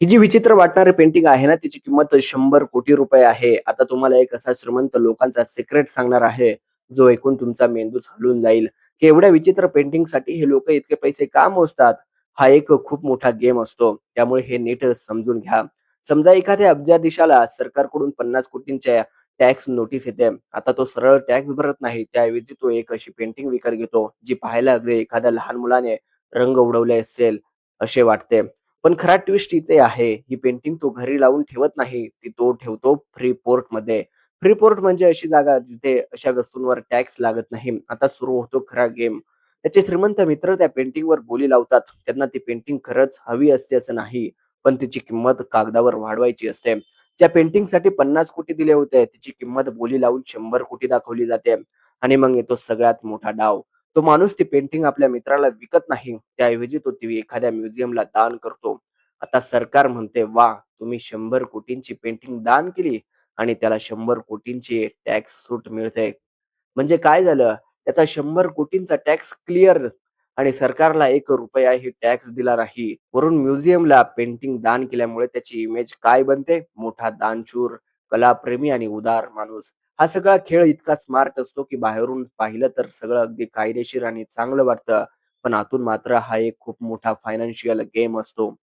ही जी विचित्र वाटणारी पेंटिंग आहे ना, तिची किंमत 100 कोटी रुपये आहे. आता तुम्हाला एक असा श्रीमंत लोकांचा सिक्रेट सांगणार आहे, जो ऐकून तुमचा मेंदूच हलून जाईल, की एवढ्या विचित्र पेंटिंगसाठी हे लोकं इतके पैसे का मोजतात? हा एक खूप मोठा गेम असतो. त्यामुळे हे नीट समजून घ्या. समजा एखाद्या अब्जाधीशाला सरकारकडून 50 कोटींच्या टॅक्स नोटीस येते. आता तो सरळ टॅक्स भरत नाही. त्याऐवजी तो एक अशी पेंटिंग विकत घेतो, जी पाहायला अगदी एखाद्या लहान मुलाने रंग उडवले असेल, असे वाटते. पण खरा ट्विस्ट इथे आहे, ही पेंटिंग तो घरी लावून ठेवत नाही. ती तो ठेवतो फ्री पोर्टमध्ये. फ्री पोर्ट म्हणजे अशी जागा जिथे अशा वस्तूंवर टॅक्स लागत नाही. आता सुरू होतो खरा गेम. त्याचे श्रीमंत मित्र त्या पेंटिंगवर बोली लावतात. त्यांना ती पेंटिंग खरंच हवी असते असं नाही, पण तिची किंमत कागदावर वाढवायची असते. ज्या पेंटिंगसाठी 50 कोटी दिले होते, तिची किंमत बोली लावून 100 कोटी दाखवली जाते. आणि मग येतो सगळ्यात मोठा डाव. तो माणूस ती पेंटिंग आपल्या मित्राला विकत नाही. त्याऐवजी तो ती एखाद्या म्युझियमला दान करतो. आता सरकार म्हणते, "वाह! तुम्ही 100 कोटींची पेंटिंग दान केली आणि त्याला 100 कोटींची टॅक्स सूट मिळते." म्हणजे काय झालं? त्याचा 100 कोटींचा टॅक्स क्लिअर आणि सरकारला ₹1 टॅक्स दिला नाही. वरून म्युझियमला पेंटिंग दान केल्यामुळे त्याची इमेज काय बनते? मोठा दानशूर, कलाप्रेमी आणि उदार माणूस. हा सगळा खेळ इतका स्मार्ट असतो, की बाहेरून पाहिलं तर सगळं अगदी कायदेशीर आणि चांगलं वाटतं. पण आतून मात्र हा एक खूप मोठा फायनान्शियल गेम असतो.